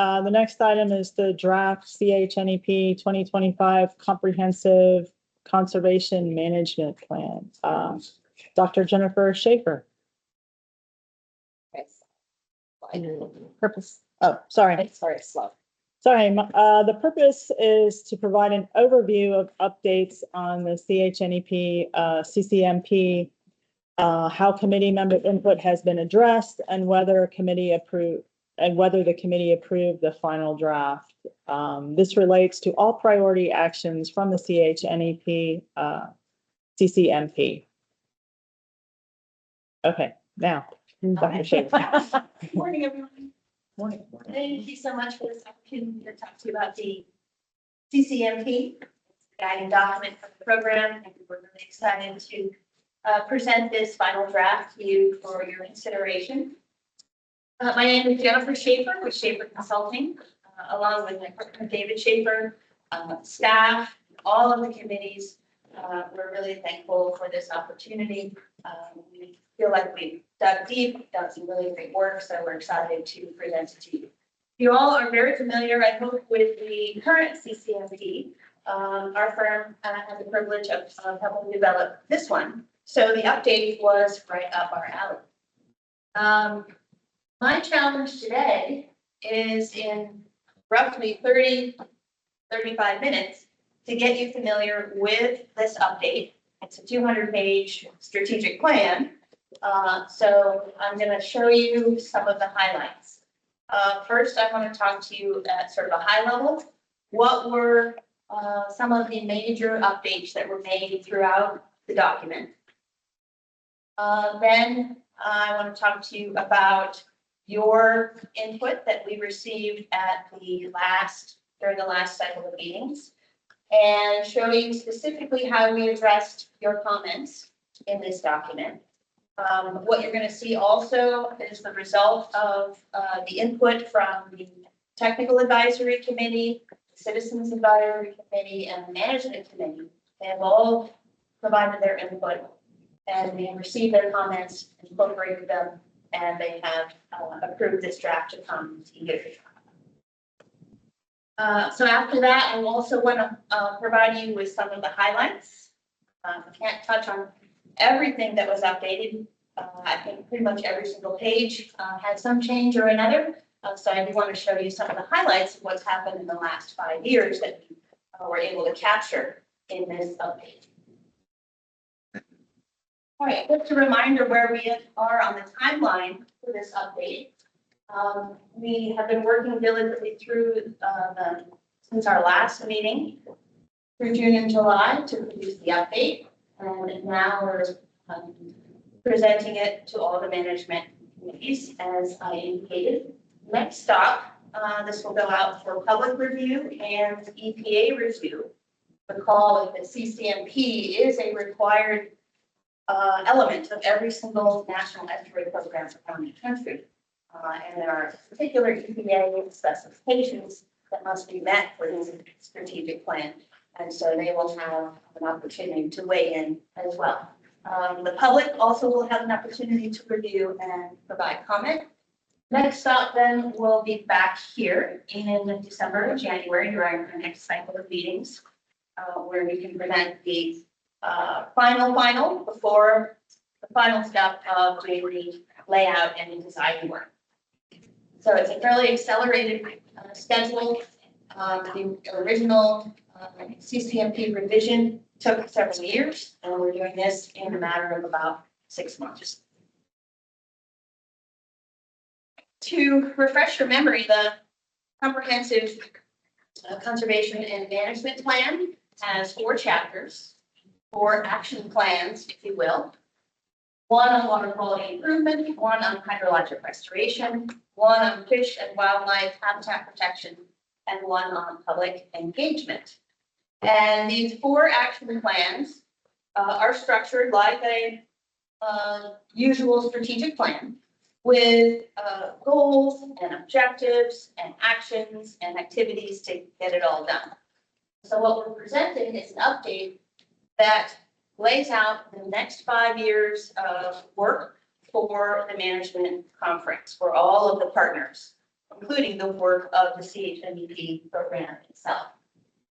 The next item is the draft CHNEP 2025 Comprehensive Conservation Management Plan. Dr. Jennifer Shafer. Purpose. Oh, sorry. Sorry, slow. Sorry. The purpose is to provide an overview of updates on the CHNEP, CCMP, how committee member input has been addressed, and whether the committee approved the final draft. This relates to all priority actions from the CHNEP, CCMP. Okay, now, Dr. Shafer. Morning, everyone. Morning. Thank you so much for this opportunity to talk to you about the CCMP, the guiding document for the program. And we're really excited to present this final draft to you for your consideration. My name is Jennifer Shafer with Shafer Consulting, along with my partner David Shafer, staff, all of the committees. We're really thankful for this opportunity. We feel like we've dug deep, done some really great work, so we're excited to present it to you. You all are very familiar, I hope, with the current CCMP. Our firm had the privilege of helping develop this one. So the update was right up our alley. My challenge today is in roughly 35 minutes to get you familiar with this update. It's a 200-page strategic plan. So I'm going to show you some of the highlights. First, I want to talk to you at sort of a high level. What were some of the major updates that were made throughout the document? Then I want to talk to you about your input that we received at during the last cycle of meetings, and show you specifically how we addressed your comments in this document. What you're going to see also is the result of the input from the Technical Advisory Committee, the Citizens Advisory Committee, and the Management Committee. They have all provided their input, and we have received their comments, incorporated them, and they have approved this draft to come to you. So after that, I also want to provide you with some of the highlights. I can't touch on everything that was updated. I think pretty much every single page had some change or another. So I do want to show you some of the highlights of what's happened in the last 5 years that we were able to capture in this update. All right, just a reminder where we are on the timeline for this update. We have been working diligently through since our last meeting through June and July to produce the update, and now we're presenting it to all the management committees, as I indicated. Next stop, this will go out for public review and EPA review. Recall that the CCMP is a required element of every single national estuary program around the country. And there are particular EPA specifications that must be met for this strategic plan. And so they will have an opportunity to weigh in as well. The public also will have an opportunity to review and provide comment. Next stop then will be back here in December and January during our next cycle of meetings, where we can present the final before the final step of doing the layout and design work. So it's a fairly accelerated schedule. The original CCMP revision took several years, and we're doing this in a matter of about 6 months. To refresh your memory, the Comprehensive Conservation and Management Plan has 4 chapters, 4 action plans, if you will. 1 on water quality improvement, 1 on hydrologic restoration, 1 on fish and wildlife habitat protection, and 1 on public engagement. And these 4 action plans are structured like a usual strategic plan with goals and objectives and actions and activities to get it all done. So what we're presenting is an update that lays out the next 5 years of work for the management conference for all of the partners. including the work of the CHNEP program itself.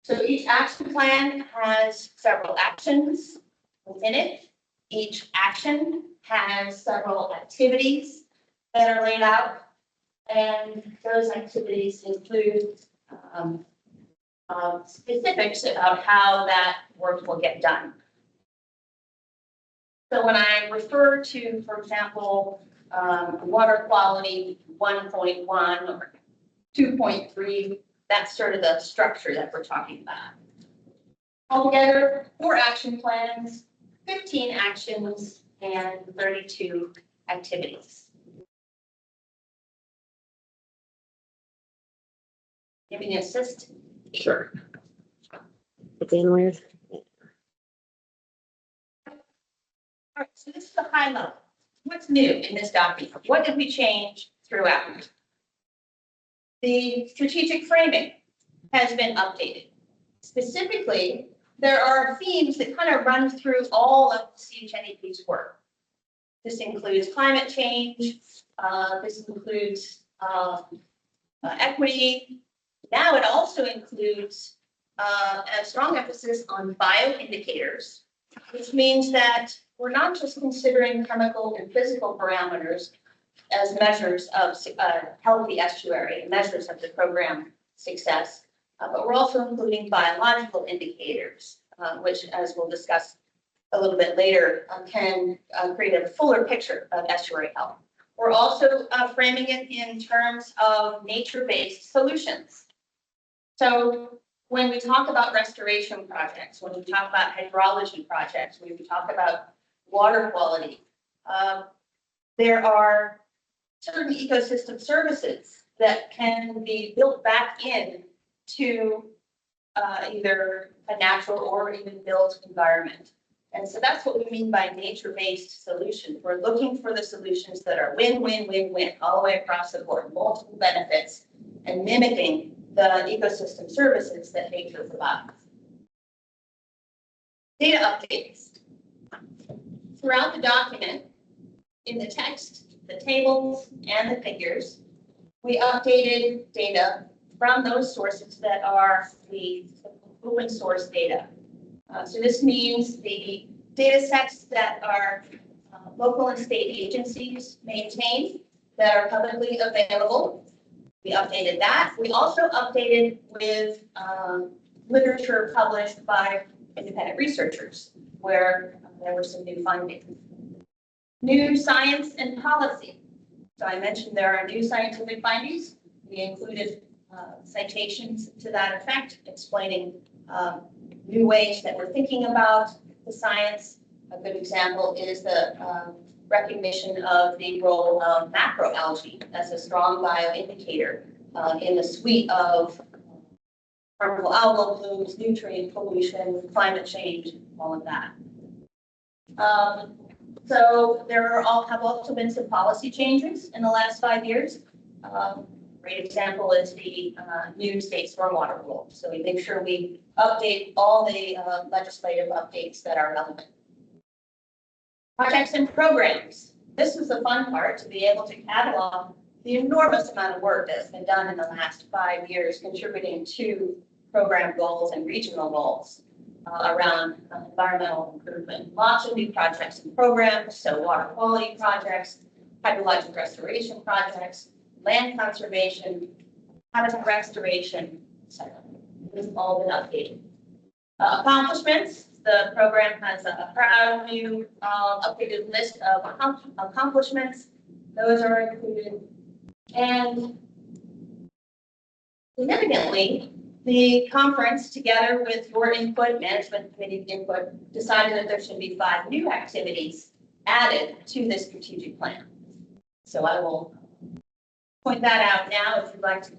So each action plan has several actions within it. Each action has several activities that are laid out, and those activities include specifics about how that work will get done. So when I refer to, for example, water quality 1.1 or 2.3, that's sort of the structure that we're talking about. Altogether, 4 action plans, 15 actions, and 32 activities. Give me an assist. Sure. Begin with. All right, so this is the high level. What's new in this document? What did we change throughout? The strategic framing has been updated. Specifically, there are themes that kind of run through all of the CHNEP's work. This includes climate change. This includes equity. Now it also includes a strong emphasis on bioindicators, which means that we're not just considering chemical and physical parameters as measures of healthy estuary, measures of the program success, but we're also including biological indicators, which, as we'll discuss a little bit later, can create a fuller picture of estuary health. We're also framing it in terms of nature-based solutions. So when we talk about restoration projects, when we talk about hydrology projects, when we talk about water quality, there are certain ecosystem services that can be built back in to either a natural or even built environment. And so that's what we mean by nature-based solutions. We're looking for the solutions that are win-win-win-win all the way across the board, multiple benefits, and mimicking the ecosystem services that nature provides. Data updates. Throughout the document, in the text, the tables, and the figures, we updated data from those sources that are the open source data. So this means the data sets that are local and state agencies maintain that are publicly available. We updated that. We also updated with literature published by independent researchers, where there were some new findings. New science and policy. So I mentioned there are new scientific findings. We included citations to that effect, explaining new ways that we're thinking about the science. A good example is the recognition of the role of macroalgae as a strong bioindicator in the suite of harmful algal blooms, nutrient pollution, climate change, all of that. So there have also been some policy changes in the last 5 years. Great example is the new state stormwater rule. So we make sure we update all the legislative updates that are relevant. Projects and programs. This was the fun part, to be able to catalog the enormous amount of work that's been done in the last 5 years, contributing to program goals and regional goals around environmental improvement. Lots of new projects and programs, so water quality projects, hydrologic restoration projects, land conservation, habitat restoration, etc. This has all been updated. Accomplishments. The program has a proud new updated list of accomplishments. Those are included. And significantly, the conference, together with your input, management committee input, decided that there should be 5 new activities added to this strategic plan. So I will point that out now if you'd like to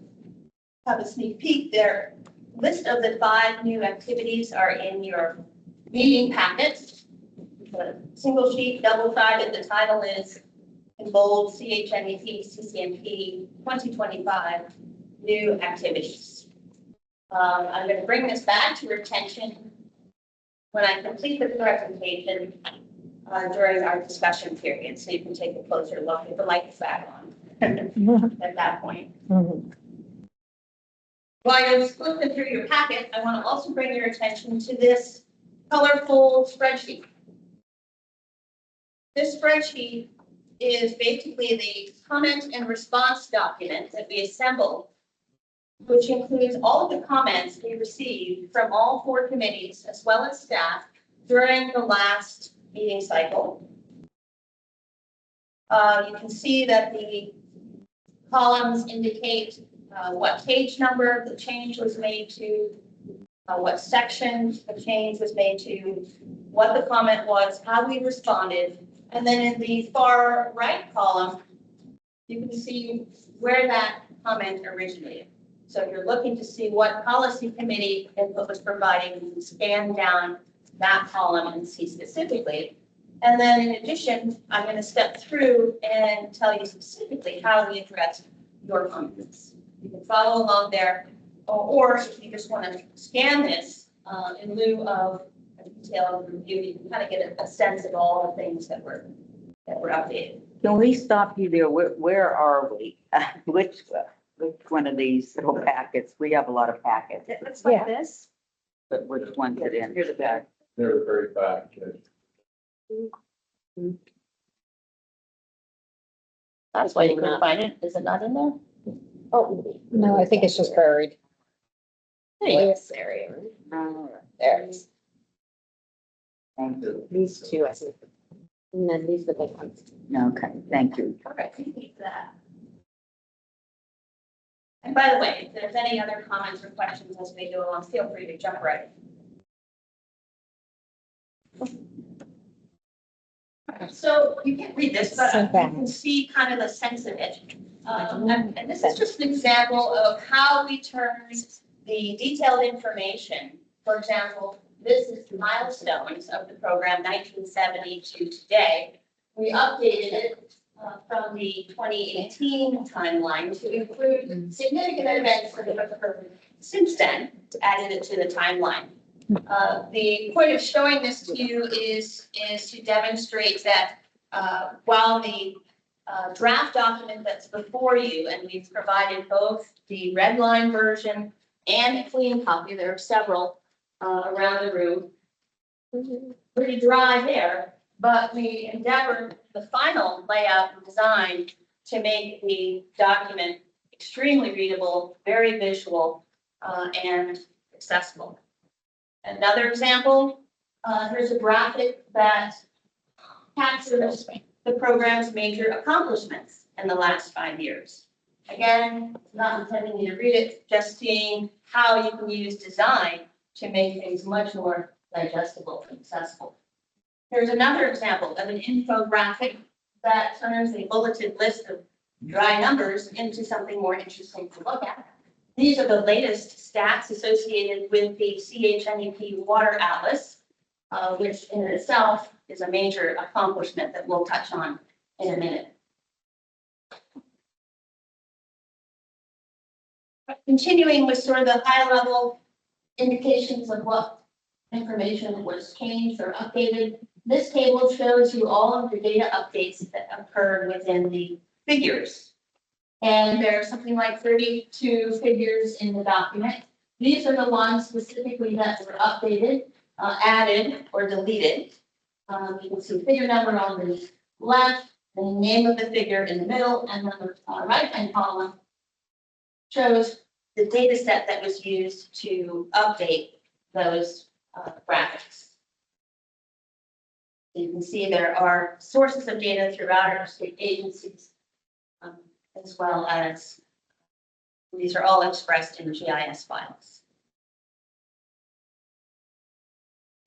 have a sneak peek. Their list of the 5 new activities are in your meeting packet. The single sheet, double-sided, the title is in bold, CHNEP, CCMP 2025 new activities. I'm going to bring this back to your attention when I complete the presentation during our discussion period, so you can take a closer look if the light is back on. at that point. While you're flipping through your packet, I want to also bring your attention to this colorful spreadsheet. This spreadsheet is basically the comment and response document that we assembled, which includes all of the comments we received from all 4 committees as well as staff during the last meeting cycle. You can see that the columns indicate what page number the change was made to, what section the change was made to, what the comment was, how we responded. And then in the far right column, you can see where that comment originated. So if you're looking to see what policy committee input was providing, you can scan down that column and see specifically. And then in addition, I'm going to step through and tell you specifically how we addressed your comments. You can follow along there, or if you just want to scan this in lieu of a detailed review, you can kind of get a sense of all the things that were updated. Can we stop you there? Where are we? Which one of these little packets? We have a lot of packets, It looks like this. but which one's it in? Here's the back. They're very back. That's why you couldn't find it. Is it not in there? Oh, no, I think it's just buried. There you go. This area. All right, There it is. thank you. These 2, I think. And then these are the big ones. Okay, thank you. Perfect, thank you for that. And by the way, if there's any other comments or questions as we go along, feel free to jump right in. So you can't read this, but you can see kind of the sense of it. And this is just an example of how we turned the detailed information. For example, this is the milestones of the program, 1970 to today. We updated it from the 2018 timeline to include significant events that have occurred since then, added it to the timeline. The point of showing this to you is to demonstrate that while the draft document that's before you, and we've provided both the red line version and a clean copy, there are several around the room, pretty dry there, but we endeavored the final layout and design to make the document extremely readable, very visual, and accessible. Another example, here's a graphic that captures the program's major accomplishments in the last 5 years. Again, not intending you to read it, just seeing how you can use design to make things much more digestible and accessible. Here's another example of an infographic that turns a bulleted list of dry numbers into something more interesting to look at. These are the latest stats associated with the CHNEP Water Atlas, which in itself is a major accomplishment that we'll touch on in a minute. Continuing with sort of the high-level indications of what information was changed or updated, this table shows you all of the data updates that occurred within the figures. And there's something like 32 figures in the document. These are the ones specifically that were updated, added, or deleted. You can see figure number on the left, the name of the figure in the middle, and then the right-hand column shows the data set that was used to update those graphics. You can see there are sources of data throughout our state agencies, as well as these are all expressed in GIS files.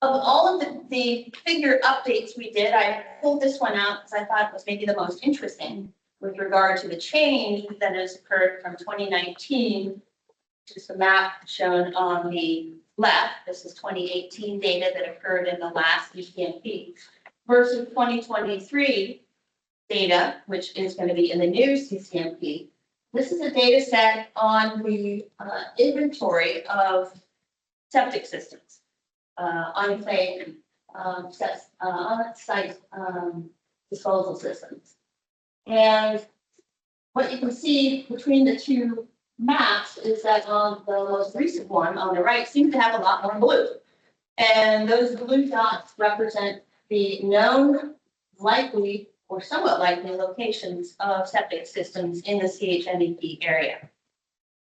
Of all of the figure updates we did, I pulled this one out because I thought it was maybe the most interesting with regard to the change that has occurred from 2019, which is the map shown on the left. This is 2018 data that occurred in the last CCMP versus 2023 data, which is going to be in the new CCMP. This is a data set on the inventory of septic systems, on-site disposal systems. And what you can see between the two maps is that on the most recent one on the right seems to have a lot more blue. And those blue dots represent the known, likely, or somewhat likely locations of septic systems in the CHNEP area.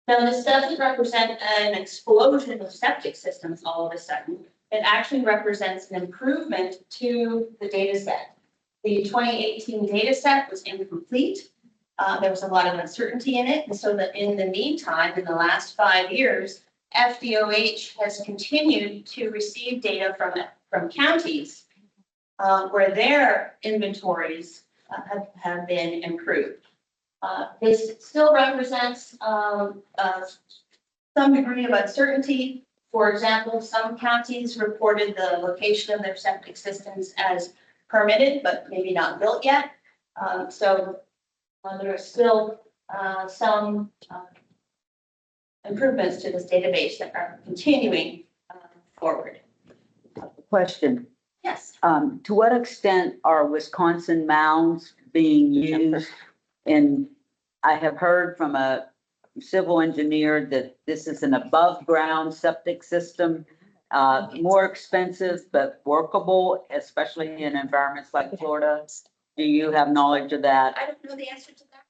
Now, this doesn't represent an explosion of septic systems all of a sudden. It actually represents an improvement to the data set. The 2018 data set was incomplete. There was a lot of uncertainty in it. And so that in the meantime, in the last 5 years, FDOH has continued to receive data from counties where their inventories have been improved. This still represents some degree of uncertainty. For example, some counties reported the location of their septic systems as permitted, but maybe not built yet. So there are still some improvements to this database that are continuing forward. Question, Yes. to what extent are Wisconsin mounds being used? And I have heard from a civil engineer that this is an above ground septic system, more expensive, but workable, especially in environments like Florida. Do you have knowledge of that? I don't know the answer to that.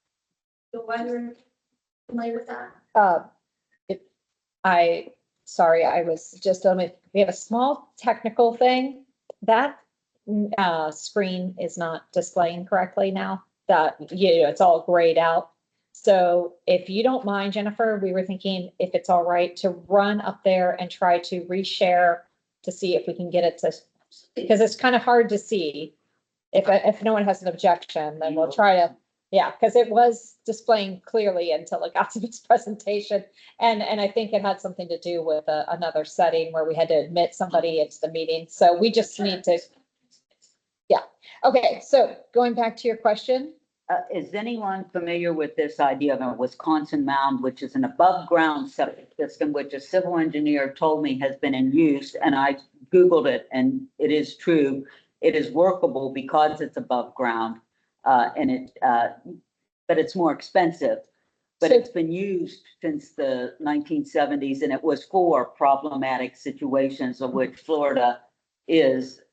So why you're familiar with that? Sorry, I was just on it. We have a small technical thing. That screen is not displaying correctly now. That, it's all grayed out. So if you don't mind, Jennifer, we were thinking if it's all right to run up there and try to reshare to see if we can get it to, because it's kind of hard to see. If no one has an objection, then we'll try to, yeah, because it was displaying clearly until it got to this presentation. And I think it had something to do with another setting where we had to admit somebody into the meeting. So we just need to, yeah. Okay, so going back to your question. Is anyone familiar with this idea of a Wisconsin mound, which is an above ground septic system, which a civil engineer told me has been in use, and I Googled it, and it is true. It is workable because it's above ground, but it's more expensive. But it's been used since the 1970s, and it was for problematic situations of which Florida is.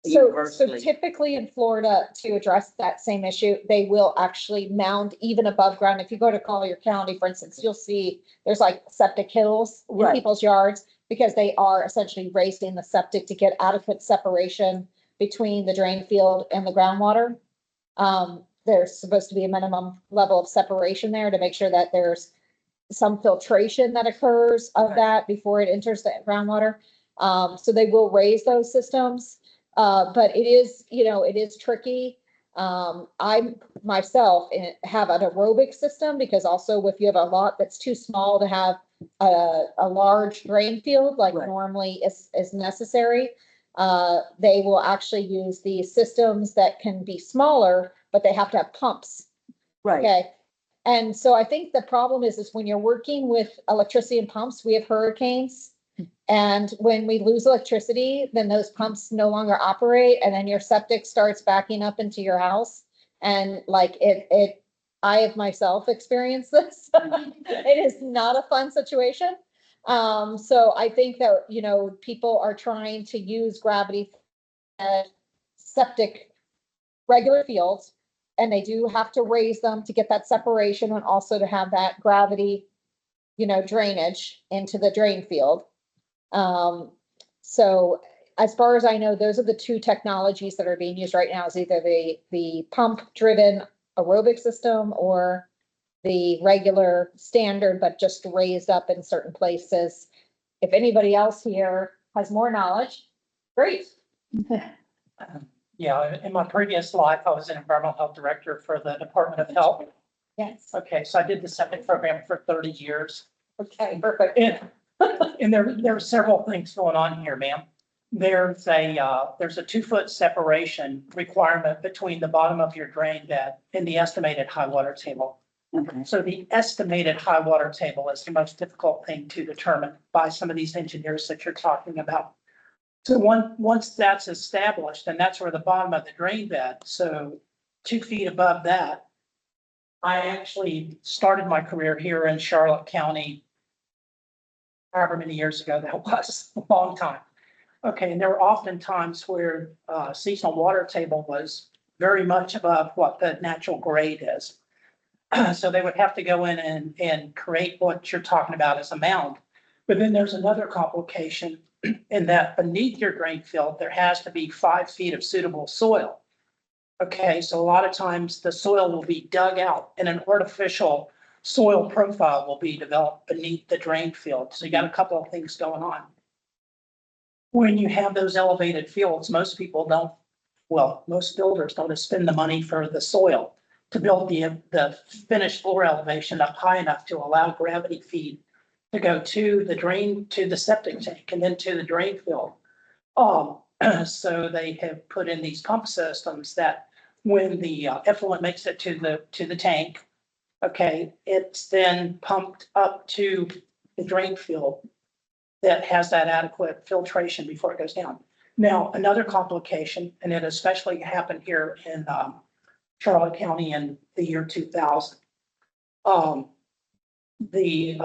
So universally. typically in Florida, to address that same issue, they will actually mound even above ground. If you go to Collier County, for instance, you'll see there's like septic hills in Right. people's yards because they are essentially raising the septic to get adequate separation between the drain field and the groundwater. There's supposed to be a minimum level of separation there to make sure that there's some filtration that occurs of Right. that before it enters the groundwater. So they will raise those systems. But it is, it is tricky. I myself have an aerobic system because also if you have a lot that's too small to have a large drain field like Right. normally is necessary, they will actually use the systems that can be smaller, but they have to have pumps. Right. Okay. And so I think the problem is when you're working with electricity and pumps, we have hurricanes. And when we lose electricity, then those pumps no longer operate and then your septic starts backing up into your house. And like I have myself experienced this. It is not a fun situation. So I think that, people are trying to use gravity septic regular fields, and they do have to raise them to get that separation and also to have that gravity, drainage into the drain field. So as far as I know, those are the two technologies that are being used right now is either the pump driven aerobic system or the regular standard, but just raised up in certain places. If anybody else here has more knowledge, great. Yeah, in my previous life, I was an environmental health director for the Department of Health. Yes. Okay, so I did the septic program for 30 years. Okay, perfect. And there are several things going on here, ma'am. There's a 2-foot separation requirement between the bottom of your drain bed and the estimated high water table. Okay. So the estimated high water table is the most difficult thing to determine by some of these engineers that you're talking about. So once that's established, and that's where the bottom of the drain bed, so 2 feet above that, I actually started my career here in Charlotte County, however many years ago that was, a long time. Okay, and there were often times where seasonal water table was very much above what the natural grade is. So they would have to go in and create what you're talking about as a mound. But then there's another complication in that beneath your drain field, there has to be 5 feet of suitable soil. Okay, so a lot of times the soil will be dug out and an artificial soil profile will be developed beneath the drain field. So you got a couple of things going on. When you have those elevated fields, most people don't, well, most builders don't spend the money for the soil to build the finished floor elevation up high enough to allow gravity feed to go to the drain, to the septic tank and then to the drain field. So they have put in these pump systems that when the effluent makes it to the tank, okay, it's then pumped up to the drain field that has that adequate filtration before it goes down. Now, another complication, and it especially happened here in Charlotte County in the year 2000. The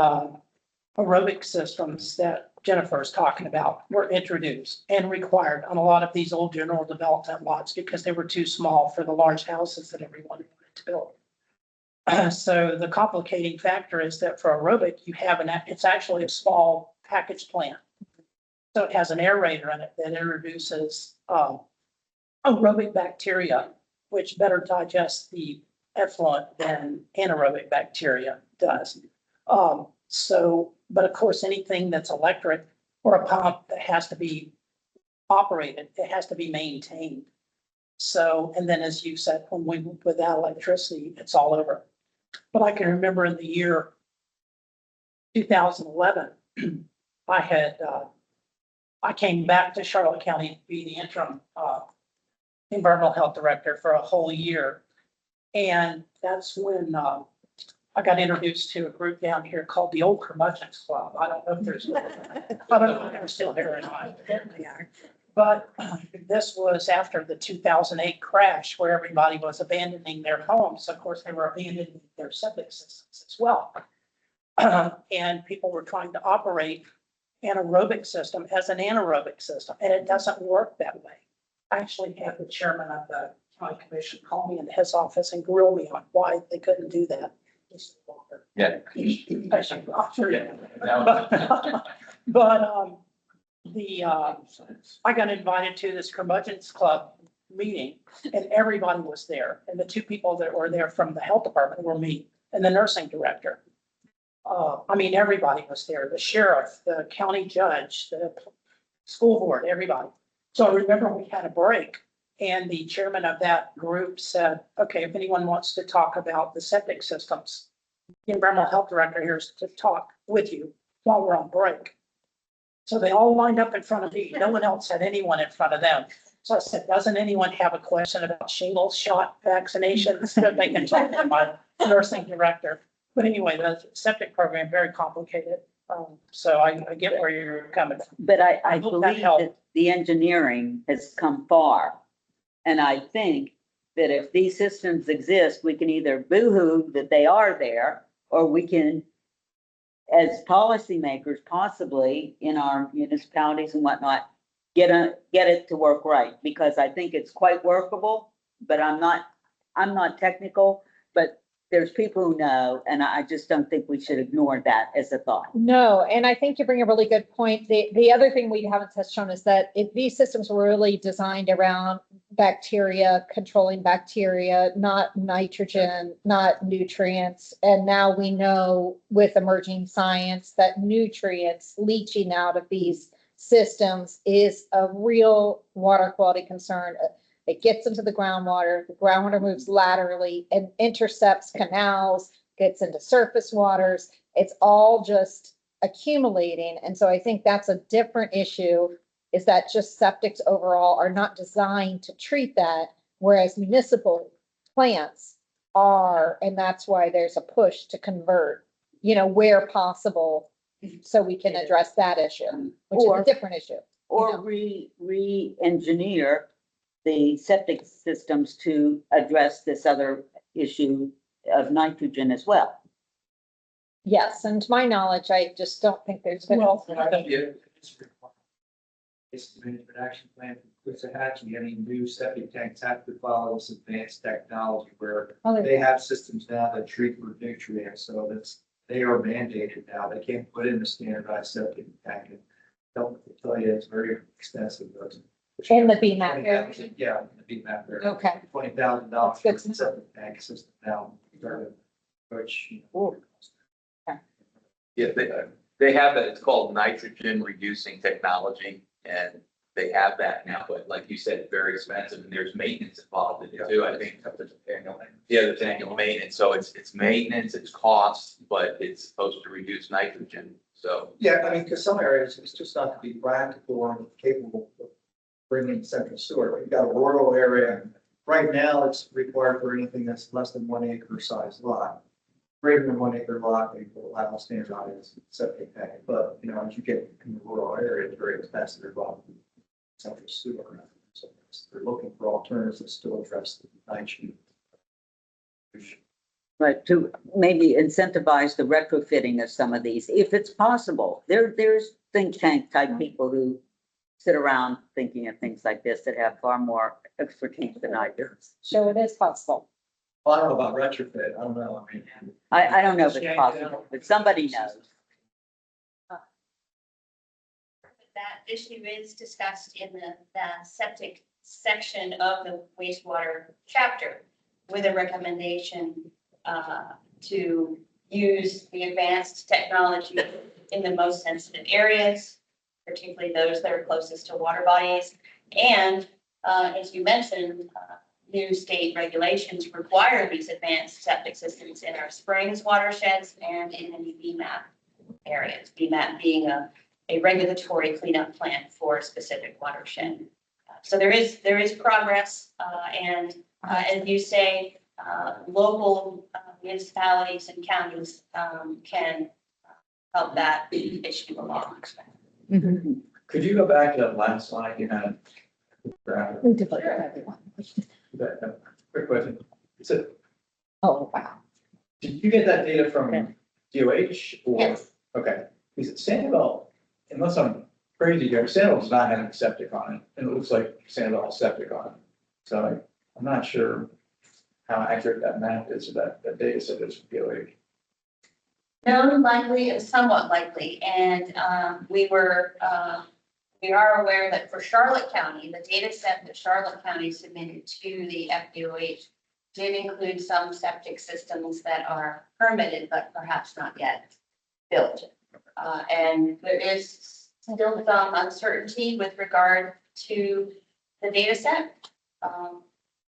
aerobic systems that Jennifer is talking about were introduced and required on a lot of these old general development lots because they were too small for the large houses that everyone wanted to build. So the complicating factor is that for aerobic, you have it's actually a small package plant. So it has an aerator in it that introduces aerobic bacteria, which better digests the effluent than anaerobic bacteria does. But of course, anything that's electric or a pump that has to be operated, it has to be maintained. So, and then as you said, when we without electricity, it's all over. But I can remember in the year 2011, I came back to Charlotte County to be the interim environmental health director for a whole year. And that's when I got introduced to a group down here called the Old Curmudgeons Club. I don't know if there's, I don't know if they're still here or not. But this was after the 2008 crash where everybody was abandoning their homes. Of course, they were abandoning their septic systems as well. And people were trying to operate an aerobic system as an anaerobic system, and it doesn't work that way. I actually had the chairman of the county commission call me in his office and grill me on why they couldn't do that. Yeah. But I got invited to this curmudgeons club meeting and everybody was there. And the two people that were there from the health department were me and the nursing director. I mean, everybody was there, the sheriff, the county judge, the school board, everybody. So I remember we had a break and the chairman of that group said, okay, if anyone wants to talk about the septic systems, the environmental health director here is to talk with you while we're on break. So they all lined up in front of me. No one else had anyone in front of them. So I said, doesn't anyone have a question about shingles shot vaccinations? That they can talk to my nursing director. But anyway, the septic program, very complicated. So I get where you're coming from. But I I hope that believe helped. that the engineering has come far. And I think that if these systems exist, we can either boo-hoo that they are there, or we can, as policymakers, possibly in our municipalities and whatnot, get it to work right, because I think it's quite workable, but I'm not technical, but there's people who know, and I just don't think we should ignore that as a thought. No, and I think you bring a really good point. The other thing we haven't touched on is that if these systems were really designed around bacteria, controlling bacteria, not nitrogen, not nutrients. And now we know with emerging science that nutrients leaching out of these systems is a real water quality concern. It gets into the groundwater moves laterally and intercepts canals, gets into surface waters. It's all just accumulating. And so I think that's a different issue, is that just septics overall are not designed to treat that, whereas municipal plants are, and that's why there's a push to convert, where possible, so we can address that issue, which is a different issue. Or re-engineer the septic systems to address this other issue of nitrogen as well. Yes, and to my knowledge, I just don't think there's been. It's the management action plan for Wissahatchee, any new septic tanks have to follow this advanced technology where Oh, there they you go. have systems now that treat for nutrients, so they are mandated now. They can't put in a standardized septic tank. And don't tell you, it's very expensive. In the BMAP area? Yeah, in the BMAP area. Okay. $20,000 That's for good a to know. septic tank system now, which. Yeah, they have that, it's called nitrogen reducing technology, and they have that now, but like you said, very expensive, and there's maintenance involved in it too, I think. Yeah, there's annual maintenance, so it's maintenance, it's cost, but it's supposed to reduce nitrogen, so. Yeah, I mean, because some areas, it's just not to be practical or capable of bringing central sewer. We've got a rural area. Right now, it's required for anything that's less than 1 acre size lot. Greater than 1 acre lot, they will allow standardized septic tank. But, you know, as you get in the rural area, it's very expensive to involve central sewer. So they're looking for alternatives that still address the nitrogen. Right, to maybe incentivize the retrofitting of some of these, if it's possible. There's think tank type people who sit around thinking of things like this that have far more expertise than I do. So it is possible. Well, I don't know about retrofit. I don't know. I mean. I don't know if it's possible, but somebody knows. That issue is discussed in the septic section of the wastewater chapter with a recommendation to use the advanced technology in the most sensitive areas, particularly those that are closest to water bodies. And as you mentioned, new state regulations require these advanced septic systems in our springs watersheds and in any BMAP areas, BMAP being a regulatory cleanup plan for a specific watershed. So there is progress, and as you say, local municipalities and counties can help that issue along. Could you go back to that last slide you had? Quick question. So, Oh, wow. did you get that data from DOH or? Yes. Okay, because Sanibel, unless I'm crazy here, Sanibel does not have a septic on it, and it looks like Sanibel has septic on it. So I'm not sure how accurate that map is, or that data set is from DOH. Known likely and somewhat likely, and we are aware that for Charlotte County, the data set that Charlotte County submitted to the FDOH did include some septic systems that are permitted, but perhaps not yet built. And there is still some uncertainty with regard to the data set.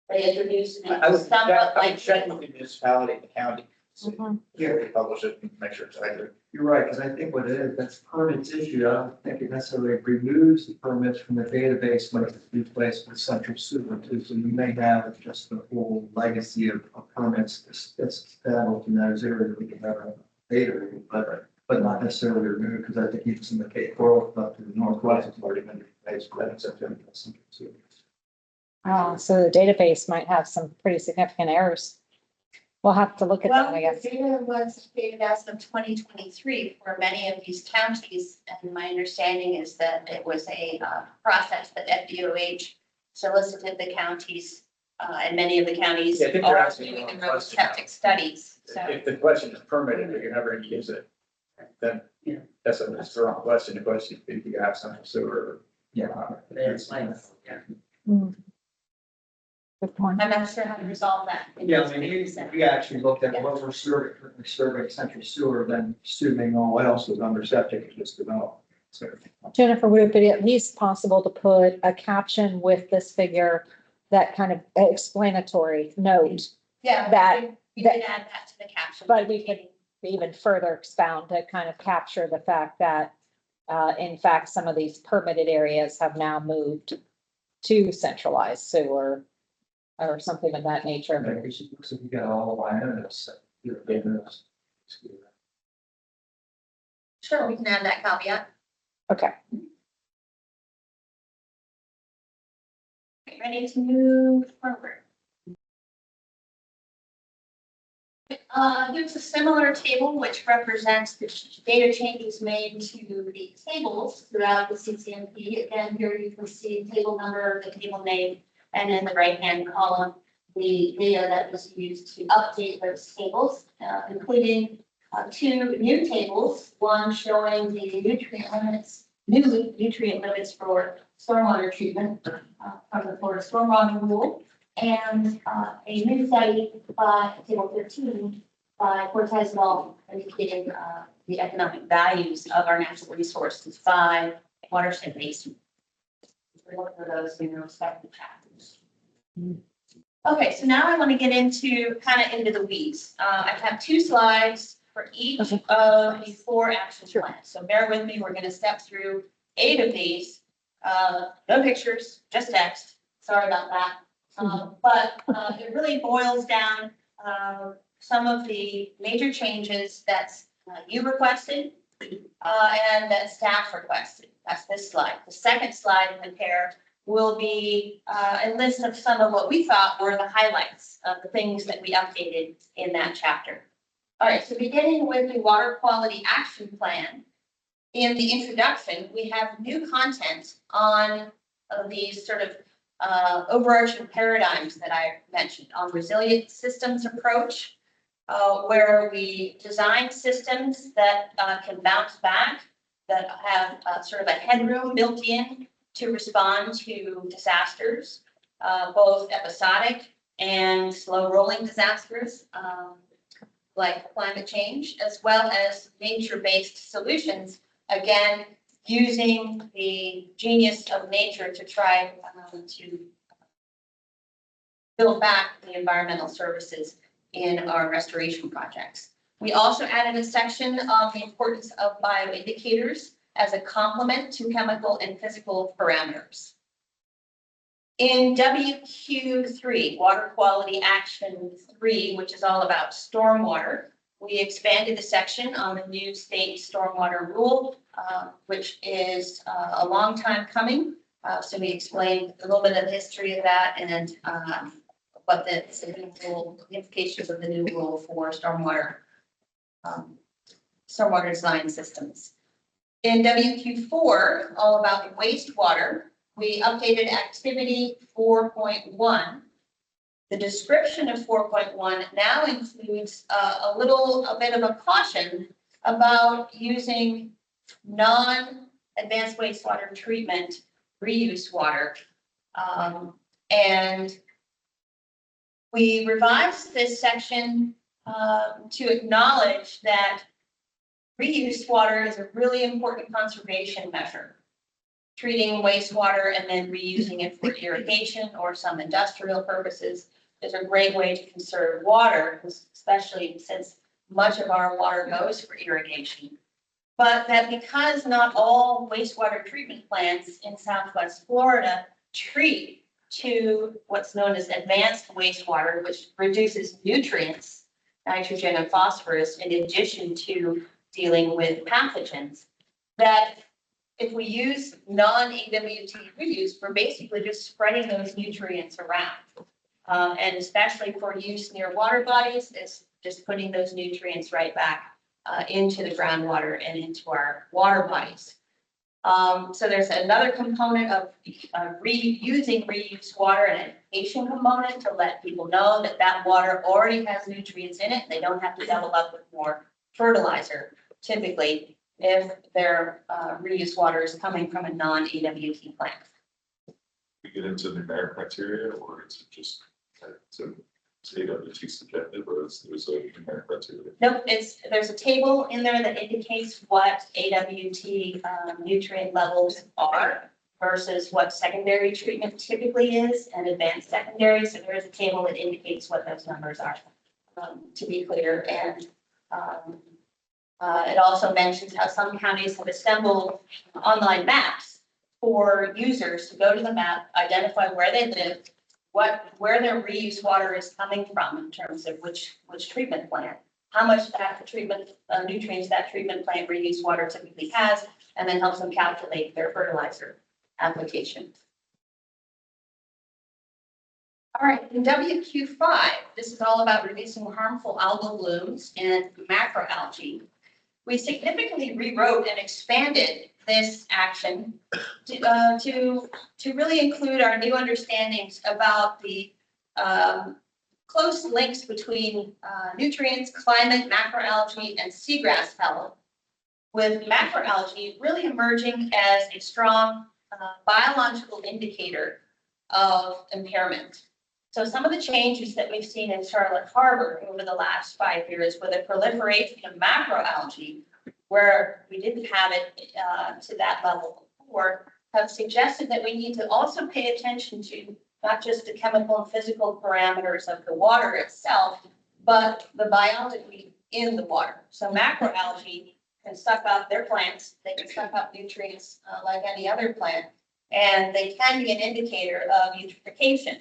They introduced I would somewhat check likely. with the municipality and the county. Yeah, they publish it and make sure it's accurate. You're right, because I think what it is, that's permits issue. I don't think it necessarily removes the permits from the database when it's replaced with central sewer too. So you may have just the whole legacy of permits that's established in those areas we can have a data, but not necessarily removed, because I think even some of the Cape Coral up to the northwest has already been replaced with that central sewer. So the database might have some pretty significant errors. We'll have to look at that, I Well, guess. the data was dated as of 2023 for many of these counties, and my understanding is that it was a process that FDOH solicited the counties, and many of the counties Yeah, I think they're are asking doing the the wrong road question now. septic studies. So If the question is permitted, but you're never going to use it, then that's the wrong question. The question is if you have central sewer. Yeah. Good point. I'm not sure how to resolve that. in Yeah, this I mean, data set. we actually looked at what we're serving central sewer, then assuming all else was under septic is just developed. So, Jennifer, would it be at least possible to put a caption with this figure, that kind of explanatory note, Yeah, that- we did add that to the caption. but we could even further expound to kind of capture the fact that, in fact, some of these permitted areas have now moved to centralized sewer or something of that nature. maybe she looks like you got all the items. Sure, we can add that caveat. Okay. Ready to move forward. Here's a similar table which represents the data changes made to the tables throughout the CCMP. Again, here you can see table number, the table name, and in the right-hand column, the data that was used to update those tables, including two new tables, one showing the nutrient limits, new nutrient limits for stormwater treatment from the Florida Stormwater Rule, and a new study by table 15 by Cortez Law indicating the economic values of our natural resources by watershed basin. We're looking for those in the respective chapters. Okay, so now I want to get into into the weeds. I have two slides for each of the 4 action plans. So bear with me, we're going to step through 8 of these. No pictures, just text. Sorry about that. But it really boils down some of the major changes that you requested and that staff requested. That's this slide. The second slide, compare, will be a list of some of what we thought were the highlights of the things that we updated in that chapter. All right, so beginning with the Water Quality Action Plan, in the introduction, we have new content on these sort of overarching paradigms that I mentioned on resilient systems approach, where we design systems that can bounce back, that have sort of a headroom built in to respond to disasters, both episodic and slow rolling disasters, like climate change, as well as nature-based solutions, again, using the genius of nature to try to build back the environmental services in our restoration projects. We also added a section on the importance of bioindicators as a complement to chemical and physical parameters. In WQ3, Water Quality Action 3, which is all about stormwater, we expanded the section on the new state stormwater rule, which is a long time coming. So we explained a little bit of the history of that and what the implications of the new rule for stormwater design systems. In WQ4, all about wastewater, we updated activity 4.1. The description of 4.1 now includes a bit of a caution about using non-advanced wastewater treatment reuse water. And we revised this section to acknowledge that reuse water is a really important conservation measure. Treating wastewater and then reusing it for irrigation or some industrial purposes is a great way to conserve water, especially since much of our water goes for irrigation. But that because not all wastewater treatment plants in Southwest Florida treat to what's known as advanced wastewater, which reduces nutrients, nitrogen and phosphorus, in addition to dealing with pathogens, that if we use non-AWT reuse, we're basically just spreading those nutrients around. And especially for use near water bodies, is just putting those nutrients right back into the groundwater and into our water bodies. So there's another component of using reused water, an education component to let people know that that water already has nutrients in it. They don't have to double up with more fertilizer, typically, if their reused water is coming from a non-AWT plant. We get into the numeric criteria, or is it just to AWT subjective, or there's a numeric criteria? Nope, there's a table in there that indicates what AWT nutrient levels are versus what secondary treatment typically is and advanced secondary. So there is a table that indicates what those numbers are, to be clear. And it also mentions how some counties have assembled online maps for users to go to the map, identify where they live, where their reuse water is coming from in terms of which treatment plant, how much that treatment nutrients that treatment plant reuse water typically has, and then helps them calculate their fertilizer application. All right, in WQ5, this is all about reducing harmful algal blooms and macroalgae. We significantly rewrote and expanded this action to really include our new understandings about the close links between nutrients, climate, macroalgae, and seagrass health, with macroalgae really emerging as a strong biological indicator of impairment. So some of the changes that we've seen in Charlotte Harbor over the last 5 years with the proliferation of macroalgae, where we didn't have it to that level before, have suggested that we need to also pay attention to not just the chemical and physical parameters of the water itself, but the biology in the water. So macroalgae can suck up their plants, they can suck up nutrients like any other plant, and they can be an indicator of eutrophication.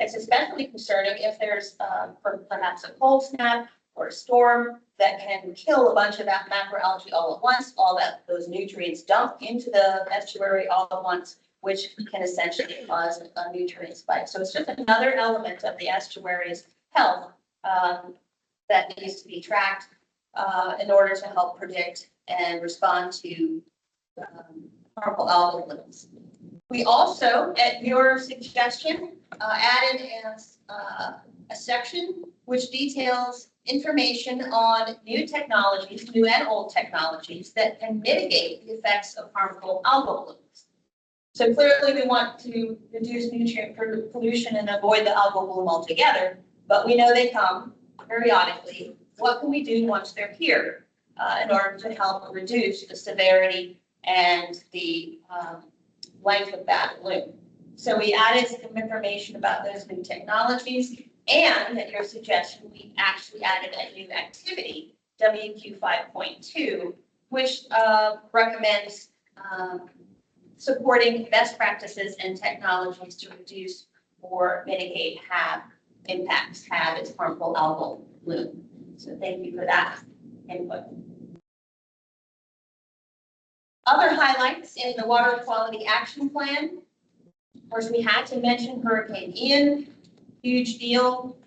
It's especially concerning if there's perhaps a cold snap or a storm that can kill a bunch of that macroalgae all at once, those nutrients dump into the estuary all at once, which can essentially cause a nutrient spike. So it's just another element of the estuary's health that needs to be tracked in order to help predict and respond to harmful algal blooms. We also, at your suggestion, added a section which details information on new technologies, new and old technologies that can mitigate the effects of harmful algal blooms. So clearly we want to reduce nutrient pollution and avoid the algal bloom altogether, but we know they come periodically. What can we do once they're here in order to help reduce the severity and the length of that bloom? So we added some information about those new technologies, and at your suggestion, we actually added a new activity, WQ 5.2, which recommends supporting best practices and technologies to reduce or mitigate HAB impacts. HAB is harmful algal bloom. So thank you for that input. Other highlights in the Water Quality Action Plan. Of course, we had to mention Hurricane Ian, huge deal,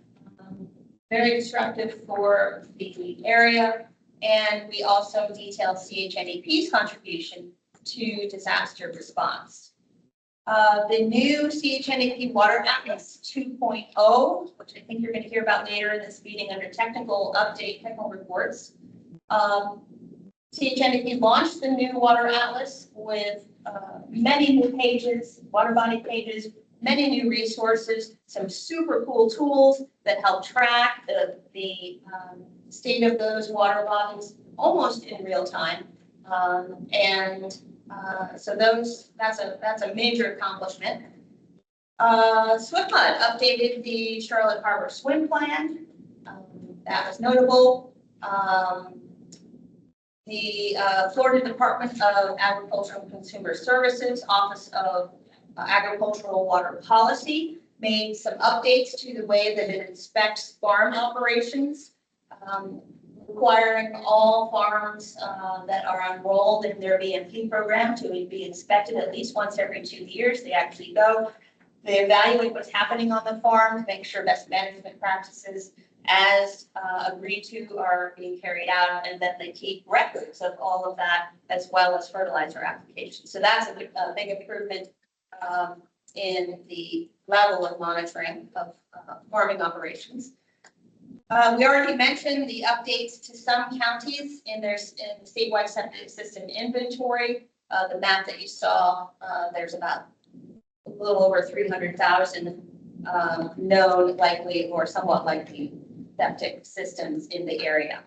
very disruptive for the area. And we also detailed CHNEP's contribution to disaster response. The new CHNEP Water Atlas 2.0, which I think you're going to hear about later in this meeting under technical update, technical reports. CHNEP launched the new Water Atlas with many new pages, water body pages, many new resources, some super cool tools that help track the state of those water bodies almost in real time. So that's a major accomplishment. SwimMud updated the Charlotte Harbor swim plan. That was notable. The Florida Department of Agriculture and Consumer Services, Office of Agricultural Water Policy, made some updates to the way that it inspects farm operations, requiring all farms that are enrolled in their BMP program to be inspected at least once every 2 years. They actually go, they evaluate what's happening on the farm, make sure best management practices as agreed to are being carried out, and then they keep records of all of that as well as fertilizer applications. So that's a big improvement in the level of monitoring of farming operations. We already mentioned the updates to some counties in their statewide septic system inventory. The map that you saw, there's about a little over 300,000 known likely or somewhat likely septic systems in the area.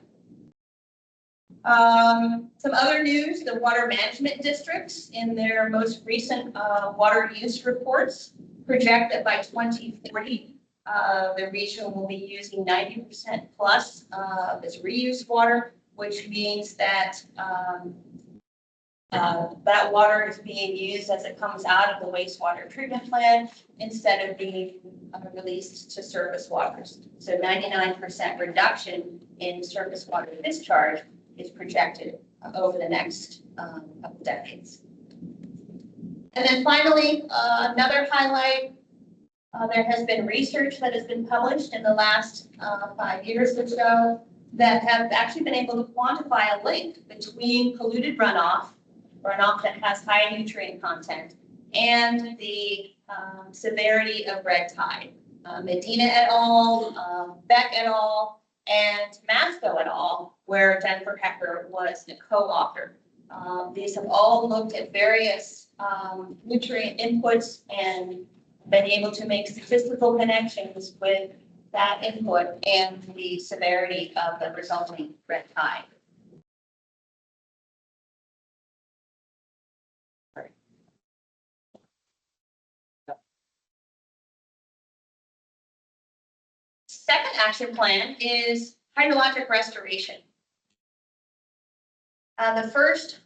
Some other news, the water management districts in their most recent water use reports project that by 2040, the region will be using 90% plus of its reused water, which means that that water is being used as it comes out of the wastewater treatment plant instead of being released to surface waters. So 99% reduction in surface water discharge is projected over the next couple decades. And then finally, another highlight, There has been research that has been published in the last 5 years or so that have actually been able to quantify a link between polluted runoff that has high nutrient content, and the severity of red tide. Medina et al., Beck et al., and Masco et al., where Jennifer Hecker was a co-author. These have all looked at various nutrient inputs and been able to make statistical connections with that input and the severity of the resulting red tide. Second action plan is hydrologic restoration. The first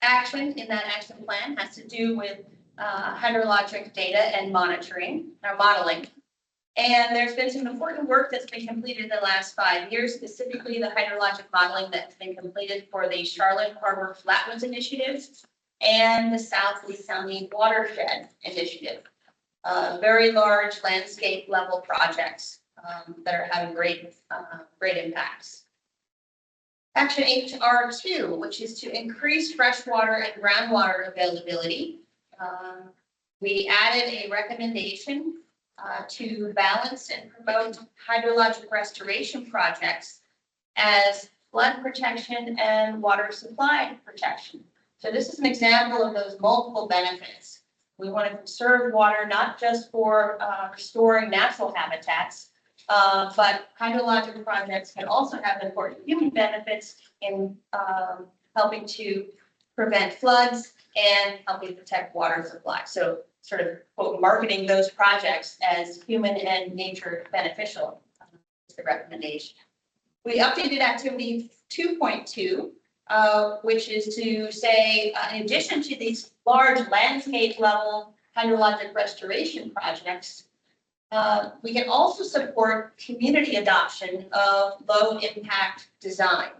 action in that action plan has to do with hydrologic data and monitoring or modeling. And there's been some important work that's been completed in the last 5 years, specifically the hydrologic modeling that's been completed for the Charlotte Harbor Flatwoods Initiative and the South Lee County Watershed Initiative. Very large landscape level projects that are having great impacts. Action HR2, which is to increase freshwater and groundwater availability. We added a recommendation to balance and promote hydrologic restoration projects as flood protection and water supply protection. So this is an example of those multiple benefits. We want to conserve water not just for restoring natural habitats, but hydrologic projects can also have important human benefits in helping to prevent floods and helping protect water supply. So sort of quote, marketing those projects as human and nature beneficial is the recommendation. We updated activity 2.2, which is to say, in addition to these large landscape level hydrologic restoration projects, we can also support community adoption of low impact design.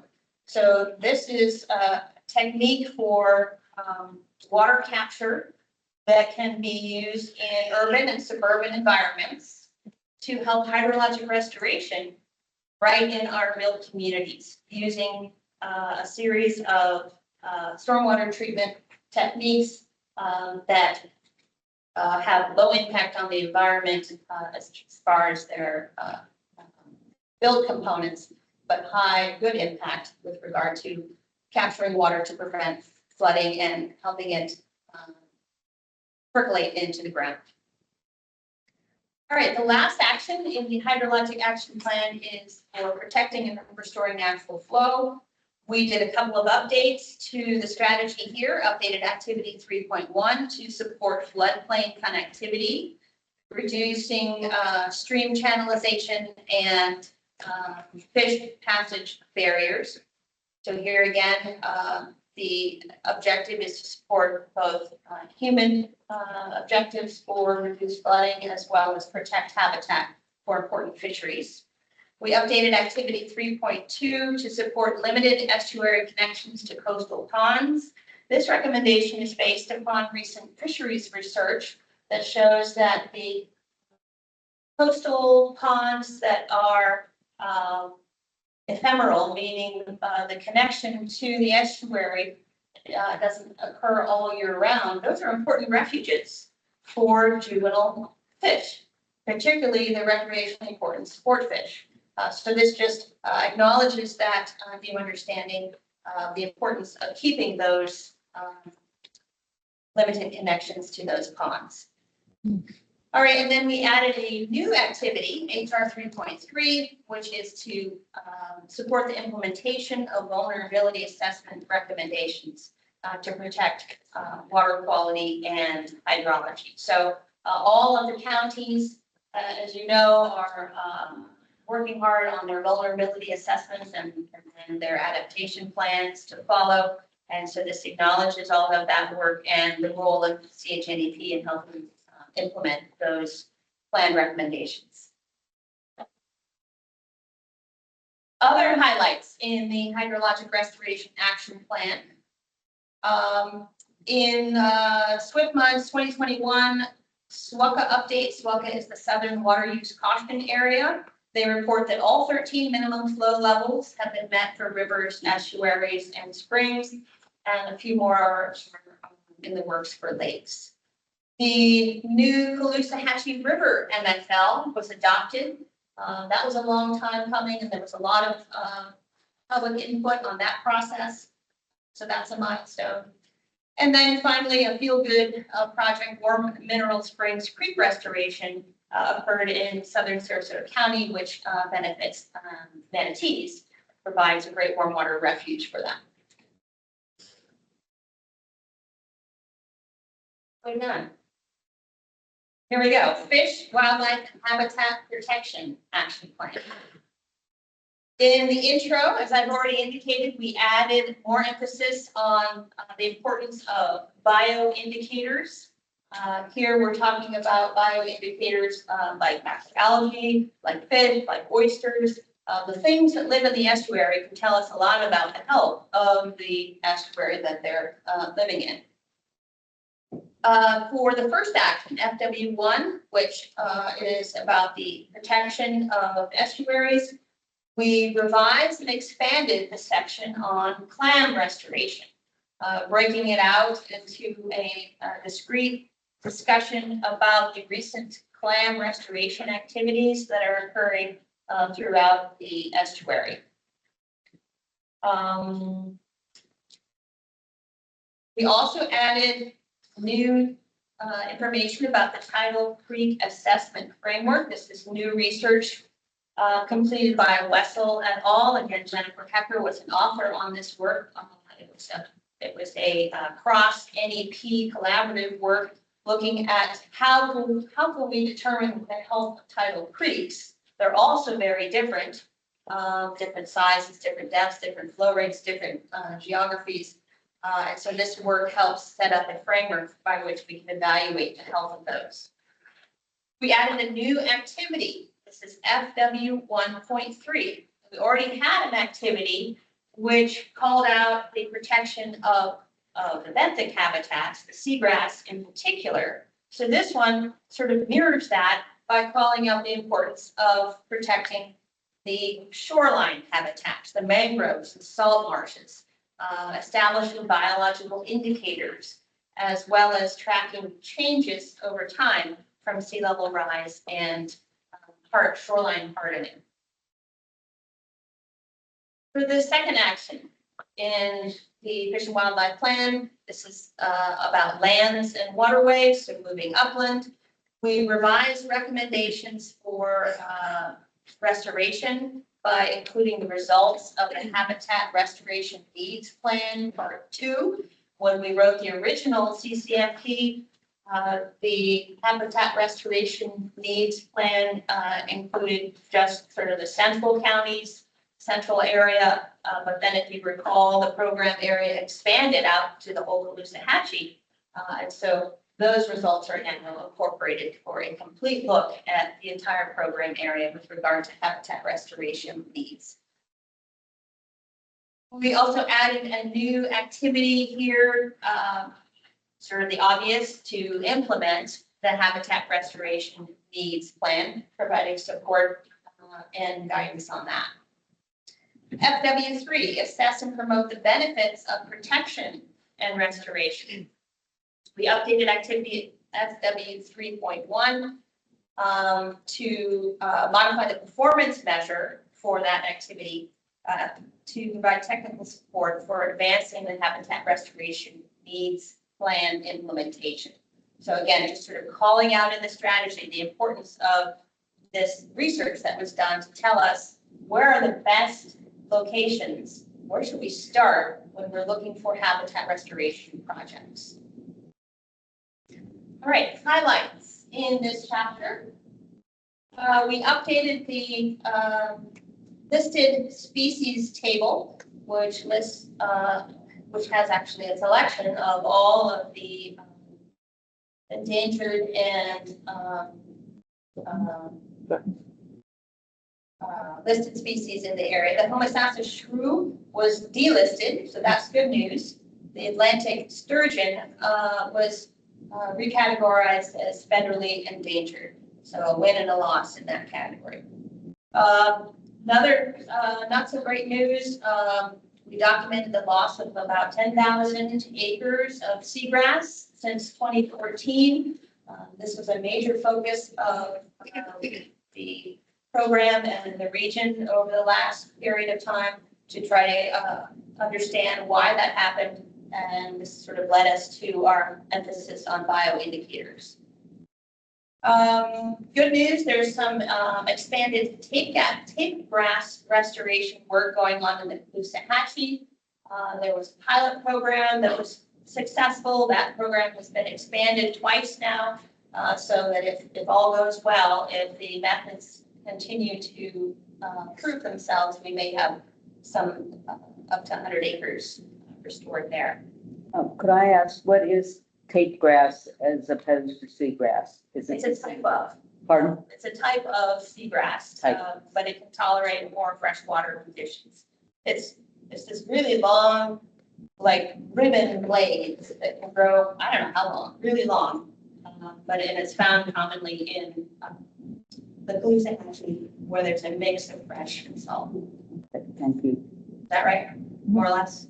So this is a technique for water capture that can be used in urban and suburban environments to help hydrologic restoration right in our built communities using a series of stormwater treatment techniques that have low impact on the environment as far as their build components, but high good impact with regard to capturing water to prevent flooding and helping it percolate into the ground. All right, the last action in the hydrologic action plan is for protecting and restoring natural flow. We did a couple of updates to the strategy here, updated activity 3.1 to support floodplain connectivity, reducing stream channelization and fish passage barriers. So here again, the objective is to support both human objectives for reduced flooding as well as protect habitat for important fisheries. We updated activity 3.2 to support limited estuary connections to coastal ponds. This recommendation is based upon recent fisheries research that shows that the coastal ponds that are ephemeral, meaning the connection to the estuary doesn't occur all year round. Those are important refuges for juvenile fish, particularly the recreationally important sport fish. So this just acknowledges that new understanding of the importance of keeping those limited connections to those ponds. All right, and then we added a new activity, HR 3.3, which is to support the implementation of vulnerability assessment recommendations to protect water quality and hydrology. So all of the counties, as you know, are working hard on their vulnerability assessments and their adaptation plans to follow. And so this acknowledges all of that work and the role of CHNEP in helping implement those plan recommendations. Other highlights in the hydrologic restoration action plan. In SWIFT months 2021 SWOCA update. SWOCA is the Southern Water Use Caution Area. They report that all 13 minimum flow levels have been met for rivers, estuaries, and springs, and a few more are in the works for lakes. The new Caloosahatchee River MFL was adopted. That was a long time coming, and there was a lot of public input on that process. So that's a milestone. And then finally, a feel-good project, Warm Mineral Springs Creek Restoration, occurred in southern Sarasota County, which benefits manatees, provides a great warm water refuge for them. Going on. Here we go. Fish, Wildlife, Habitat Protection Action Plan. In the intro, as I've already indicated, we added more emphasis on the importance of bioindicators. Here we're talking about bioindicators like macroalgae, like fish, like oysters. The things that live in the estuary can tell us a lot about the health of the estuary that they're living in. For the first action, FW1, which is about the protection of estuaries, we revised and expanded the section on clam restoration, breaking it out into a discrete discussion about the recent clam restoration activities that are occurring throughout the estuary. We also added new information about the Tidal Creek Assessment Framework. This is new research completed by Wessel et al. Again, Jennifer Hecker was an author on this work. It was a cross NEP collaborative work looking at how can we determine the health of tidal creeks. They're also very different, different sizes, different depths, different flow rates, different geographies. And so this work helps set up a framework by which we can evaluate the health of those. We added a new activity. This is FW 1.3. We already had an activity which called out the protection of the benthic habitats, the seagrass in particular. So this one sort of mirrors that by calling out the importance of protecting the shoreline habitats, the mangroves and salt marshes, establishing biological indicators, as well as tracking changes over time from sea level rise and shoreline hardening. For the second action in the Fish and Wildlife Plan, this is about lands and waterways, so moving upland. We revised recommendations for restoration by including the results of the Habitat Restoration Needs Plan Part 2. When we wrote the original CCMP, the Habitat Restoration Needs Plan included just sort of the central counties, central area, but then if you recall, the program area expanded out to the whole Caloosahatchee. And so those results are now incorporated for a complete look at the entire program area with regard to habitat restoration needs. We also added a new activity here, sort of the obvious, to implement the Habitat Restoration Needs Plan, providing support and guidance on that. FW3, assess and promote the benefits of protection and restoration. We updated activity FW 3.1 to modify the performance measure for that activity to provide technical support for advancing the habitat restoration needs plan implementation. So again, just sort of calling out in the strategy the importance of this research that was done to tell us where are the best locations, where should we start when we're looking for habitat restoration projects. All right, highlights in this chapter. We updated the listed species table, which lists, which has actually a selection of all of the endangered and listed species in the area. The Homosassa shrew was delisted, so that's good news. The Atlantic sturgeon was recategorized as federally endangered. So a win and a loss in that category. Another not so great news, we documented the loss of about 10,000 acres of seagrass since 2014. This was a major focus of the program and the region over the last period of time to try to understand why that happened. And this sort of led us to our emphasis on bioindicators. Good news, there's some expanded tape grass restoration work going on in the Caloosahatchee. There was a pilot program that was successful. That program has been expanded twice now, so that if all goes well, if the methods continue to prove themselves, we may have some up to 100 acres restored there. Could I ask, what is tape grass as opposed to seagrass? Is It's it, a type of, pardon? it's a type of seagrass, but it can tolerate more freshwater conditions. It's this really long, like ribbon blades that can grow, I don't know how long, really long. And it's found commonly in the Caloosahatchee, where there's a mix of fresh and salt. Thank you. Is that right? More or less?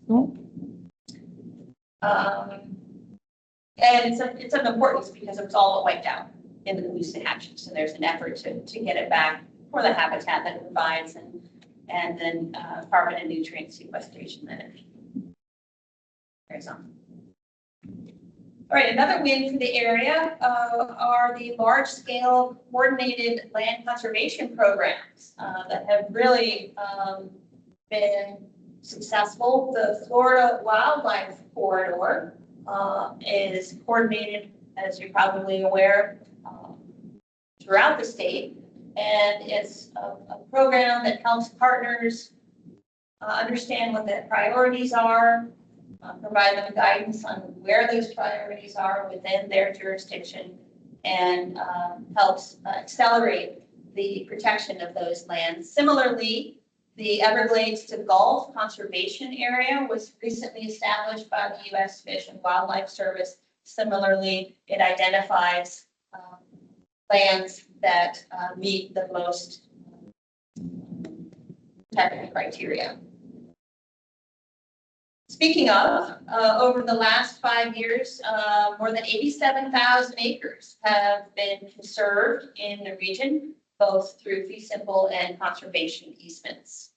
And it's of importance because it was all wiped out in the Caloosahatchee. So there's an effort to get it back for the habitat that it provides and then carbon and nutrient sequestration that it carries on. All right, another win for the area are the large-scale coordinated land conservation programs that have really been successful. The Florida Wildlife Corridor is coordinated, as you're probably aware, throughout the state. And it's a program that helps partners understand what their priorities are, provide them guidance on where those priorities are within their jurisdiction, and helps accelerate the protection of those lands. Similarly, the Everglades to Gulf Conservation Area was recently established by the U.S. Fish and Wildlife Service. Similarly, it identifies lands that meet the most protected criteria. Speaking of, over the last 5 years, more than 87,000 acres have been conserved in the region, both through fee simple and conservation easements.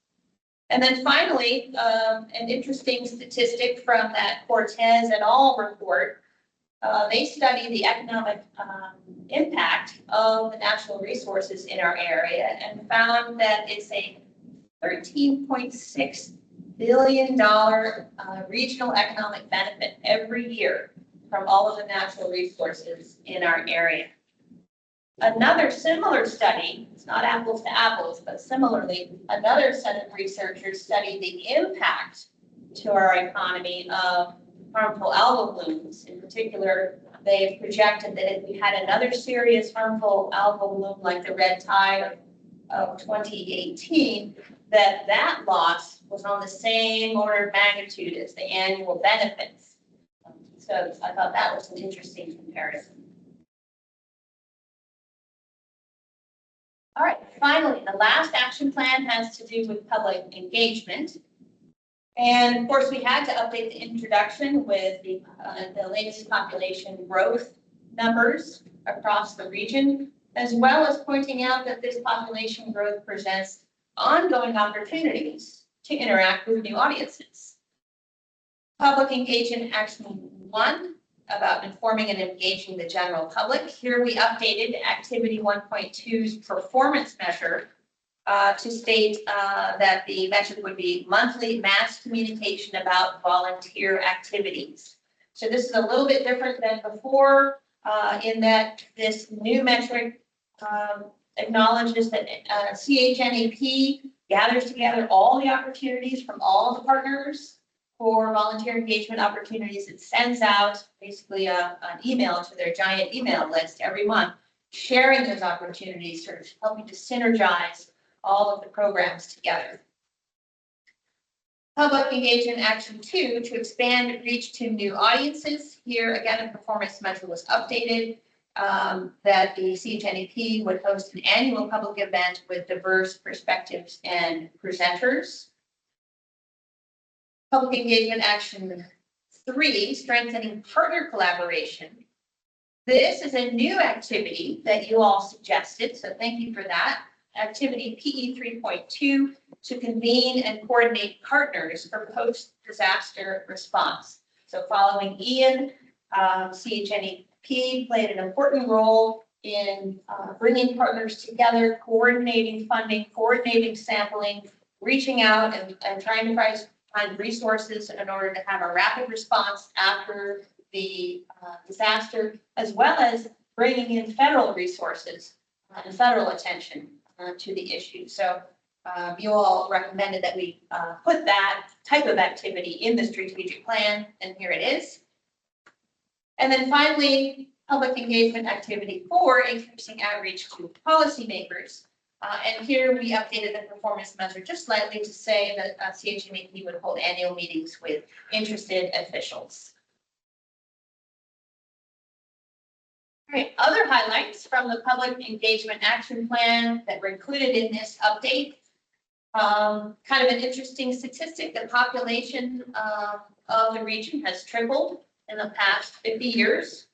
And then finally, an interesting statistic from that Cortez et al. Report. They studied the economic impact of the natural resources in our area and found that it's a $13.6 billion regional economic benefit every year from all of the natural resources in our area. Another similar study, it's not apples to apples, but similarly, another set of researchers studied the impact to our economy of harmful algal blooms. In particular, they've projected that if we had another serious harmful algal bloom like the red tide of 2018, that loss was on the same order of magnitude as the annual benefits. So I thought that was an interesting comparison. All right, finally, the last action plan has to do with public engagement. And of course, we had to update the introduction with the latest population growth numbers across the region, as well as pointing out that this population growth presents ongoing opportunities to interact with new audiences. Public engagement action 1, about informing and engaging the general public. Here we updated activity 1.2's performance measure to state that the metric would be monthly mass communication about volunteer activities. So this is a little bit different than before in that this new metric acknowledges that CHNEP gathers together all the opportunities from all the partners for volunteer engagement opportunities. It sends out basically an email to their giant email list every month, sharing those opportunities, sort of helping to synergize all of the programs together. Public engagement action 2, to expand reach to new audiences. Here again, a performance measure was updated, that the CHNEP would host an annual public event with diverse perspectives and presenters. Public engagement action 3, strengthening partner collaboration. This is a new activity that you all suggested, so thank you for that. Activity PE 3.2, to convene and coordinate partners for post-disaster response. So following Ian, CHNEP played an important role in bringing partners together, coordinating funding, coordinating sampling, reaching out and trying to find resources in order to have a rapid response after the disaster, as well as bringing in federal resources and federal attention to the issue. So you all recommended that we put that type of activity in the strategic plan, and here it is. And then finally, public engagement activity 4, increasing outreach to policymakers. And here we updated the performance measure just slightly to say that CHNEP would hold annual meetings with interested officials. All right, other highlights from the public engagement action plan that were included in this update. Kind of an interesting statistic, the population of the region has tripled in the past 50 years,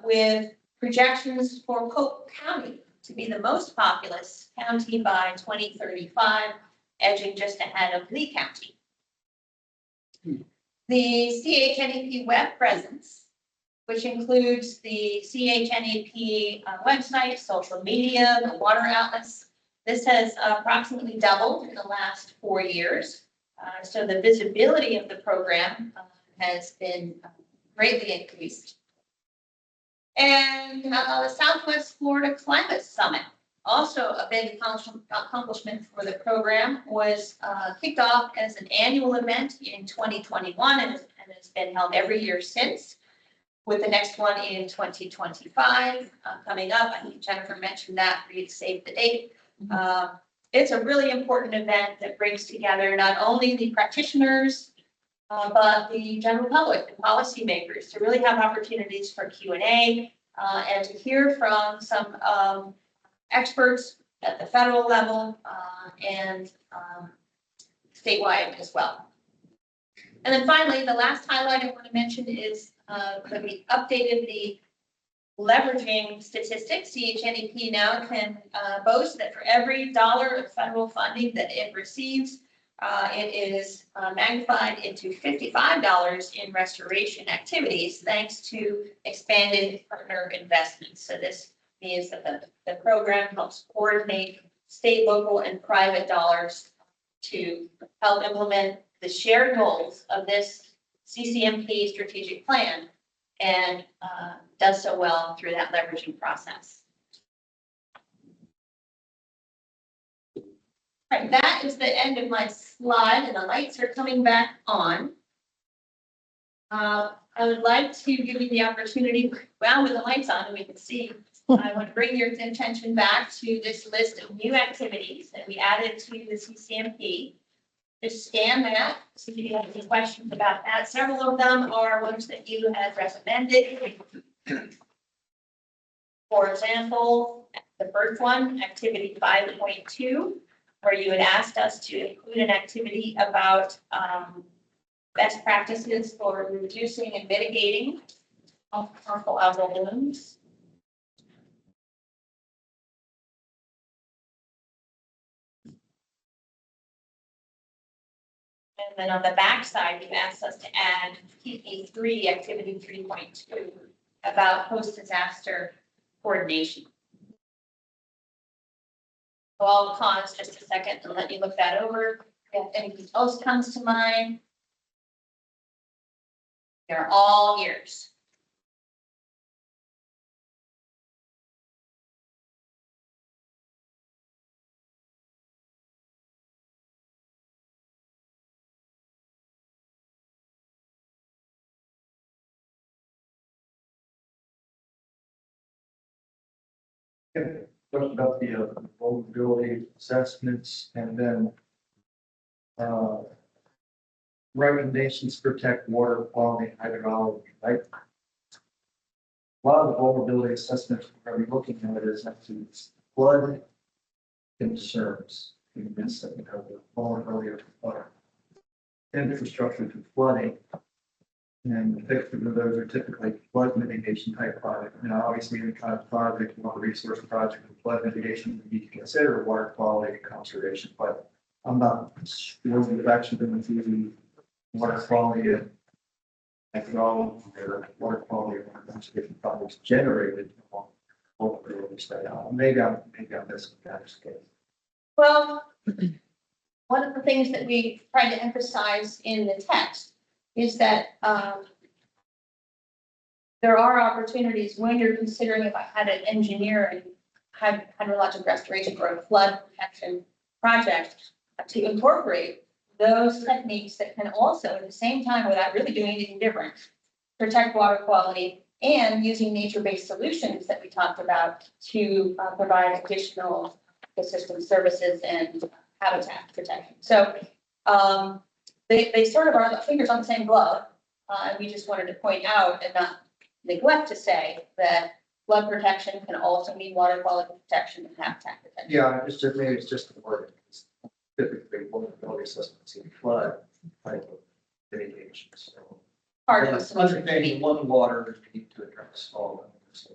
with projections for Polk County to be the most populous county by 2035, edging just ahead of Lee County. The CHNEP web presence, which includes the CHNEP website, social media, the water outlets. This has approximately doubled in the last 4 years. So the visibility of the program has been greatly increased. And the Southwest Florida Climate Summit, also a big accomplishment for the program, was kicked off as an annual event in 2021 and it's been held every year since, with the next one in 2025 coming up. I think Jennifer mentioned that for you to save the date. It's a really important event that brings together not only the practitioners, but the general public and policymakers to really have opportunities for Q&A and to hear from some experts at the federal level and statewide as well. And then finally, the last highlight I want to mention is that we updated the leveraging statistics. CHNEP now can boast that for every dollar of federal funding that it receives, it is magnified into $55 in restoration activities, thanks to expanded partner investments. So this means that the program helps coordinate state, local, and private dollars to help implement the shared goals of this CCMP strategic plan, and does so well through that leveraging process. All right, that is the end of my slide, and the lights are coming back on. I would like to give you the opportunity, well, with the lights on, and we can see, I want to bring your attention back to this list of new activities that we added to the CCMP. Just scan that, see if you have any questions about that. Several of them are ones that you had recommended. For example, the first one, activity 5.2, where you had asked us to include an activity about best practices for reducing and mitigating harmful algal blooms. And then on the back side, you asked us to add PP3, activity 3.2, about post-disaster coordination. So I'll pause just a second and let you look that over. If anything else comes to mind, they're all yours. What about the vulnerability assessments and then recommendations to protect water quality and hydrology, right? A lot of the vulnerability assessments we're going to be looking at is actually flood concerns. In this, you know, the vulnerability of infrastructure to flooding. And the fixes of those are typically flood mitigation type projects. Now, obviously, any kind of project, water resource project, and flood mitigation, we need to consider water quality and conservation, but I'm not sure we've actually been through the water quality and all their water quality and conservation projects generated. Maybe I'm missing that case. Well, one of the things that we tried to emphasize in the text is that there are opportunities when you're considering if I had an engineer and hydrologic restoration or a flood protection project to incorporate those techniques that can also, at the same time, without really doing anything different, protect water quality and using nature-based solutions that we talked about to provide additional ecosystem services and habitat protection. So they sort of are the fingers on the same glove. And we just wanted to point out and not neglect to say that flood protection can also mean water quality protection and habitat protection. Yeah, maybe it's just the word. Typically, vulnerability assessments in flood type of mitigation. So Part of the solution. understanding one water is we need to address all of them. So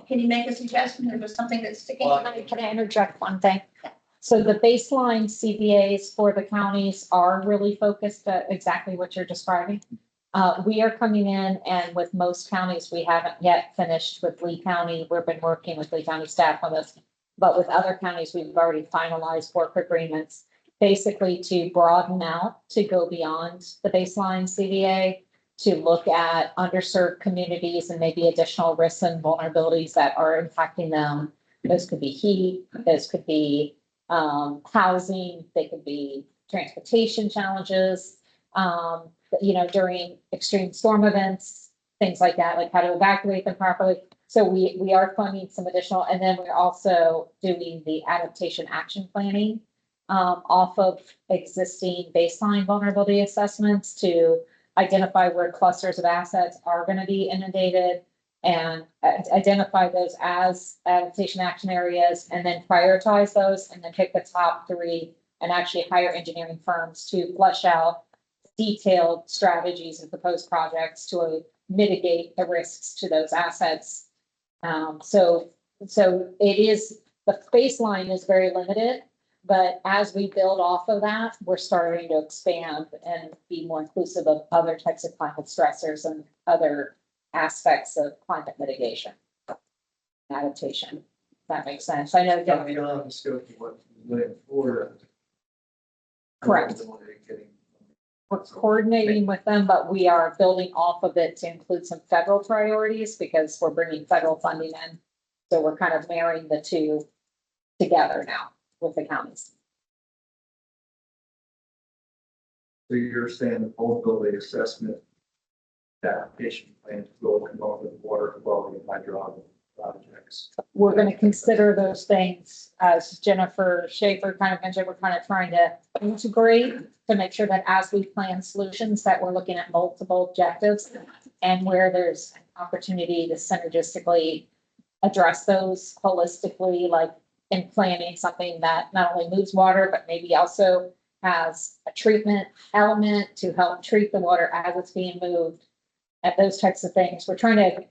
Can you make a suggestion? There was something that's sticking. Well, Can I interject one thing? So the baseline CVAs for the counties are really focused at exactly what you're describing. We are coming in, and with most counties, we haven't yet finished with Lee County. We've been working with Lee County staff on this, but with other counties, we've already finalized work agreements, basically to broaden out, to go beyond the baseline CVA, to look at underserved communities and maybe additional risks and vulnerabilities that are impacting them. Those could be heat, those could be housing, they could be transportation challenges, during extreme storm events, things like that, like how to evacuate them properly. So we are funding some additional, and then we're also doing the adaptation action planning off of existing baseline vulnerability assessments to identify where clusters of assets are going to be inundated and identify those as adaptation action areas, and then prioritize those, and then pick the top 3 and actually hire engineering firms to flesh out detailed strategies and proposed projects to mitigate the risks to those assets. So it is, the baseline is very limited, but as we build off of that, we're starting to expand and be more inclusive of other types of climate stressors and other aspects of climate mitigation, adaptation. If that makes sense. I know. Yeah, beyond the scope of what we went for. Correct. We're coordinating with them, but we are building off of it to include some federal priorities because we're bringing federal funding in. So we're kind of marrying the two together now with the counties. So you're saying the vulnerability assessment, adaptation plan to go along with water quality and hydrology projects. We're going to consider those things, as Jennifer Shafer kind of mentioned. We're kind of trying to integrate to make sure that as we plan solutions that we're looking at multiple objectives and where there's an opportunity to synergistically address those holistically, like in planning something that not only moves water, but maybe also has a treatment element to help treat the water as it's being moved, and those types of things. We're trying to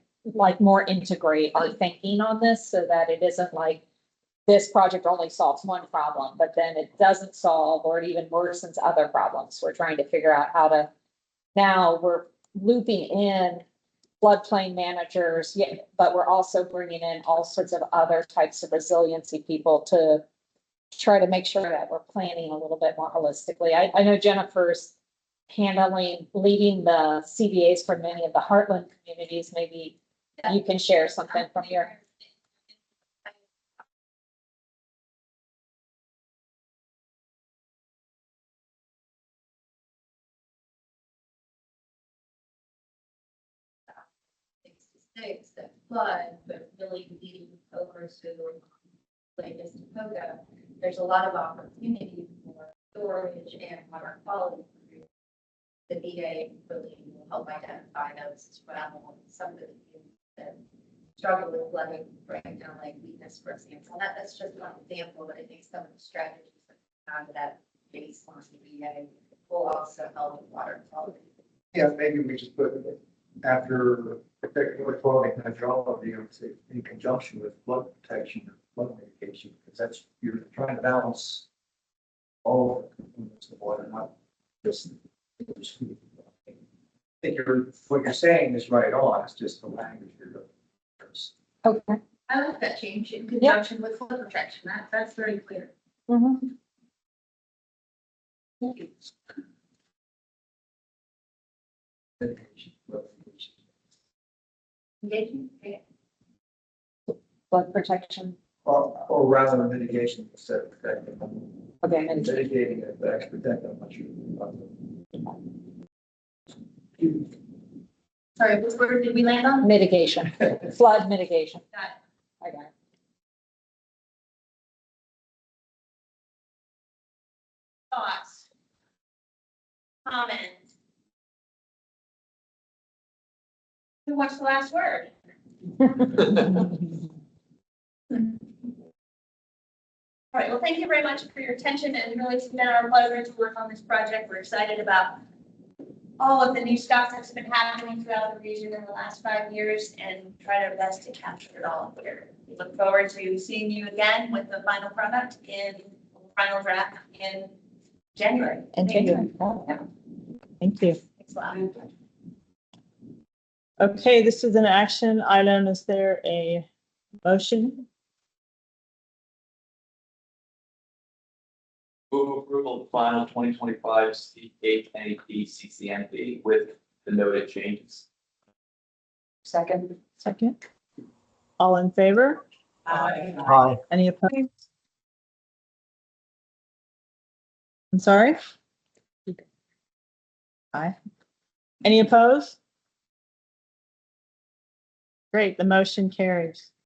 more integrate our thinking on this so that it isn't like this project only solves one problem, but then it doesn't solve or it even worsens other problems. We're trying to figure out how to, now we're looping in floodplain managers, but we're also bringing in all sorts of other types of resiliency people to try to make sure that we're planning a little bit more holistically. I know Jennifer's leading the CVAs for many of the heartland communities. Maybe you can share something from your. States that flood, but really leading over to latest to POGO, there's a lot of opportunity for storage and water quality. The VA really will help identify those as well. Some of the communities that struggle with flooding right now, like weakness, for example. That's just one example, but I think some of the strategies that come out of that baseline VA will also help with water quality. Yeah, maybe we just put after protecting water quality and hydrology, I would say in conjunction with flood protection and flood mitigation, because that's, you're trying to balance all of the components of water, not just. I think what you're saying is right on, it's just the language you're. Okay. I like that change in conjunction with flood protection. That's very clear. Mhm. Engaging? Okay. Flood protection. Or rather mitigation instead of protecting. Okay. Mitigating effects, protecting, I'm not sure. Sorry, which word did we land on? Mitigation, flood mitigation. Got it. I got it. Thoughts? Comments? Who wants the last word? All right, well, thank you very much for your attention, and really it's been our pleasure to work on this project. We're excited about all of the new stuff that's been happening throughout the region in the last 5 years and tried our best to capture it all here. We look forward to seeing you again with the final product final draft in January. And Thank January. Thank you. Thanks a lot. Okay, this is an action item. Is there a motion? Move approval of final 2025 CHNEP CCMP with the noted changes. Second. Second. All in favor? Hi. Any opposed? I'm sorry? Aye. Any opposed? Great, the motion carries.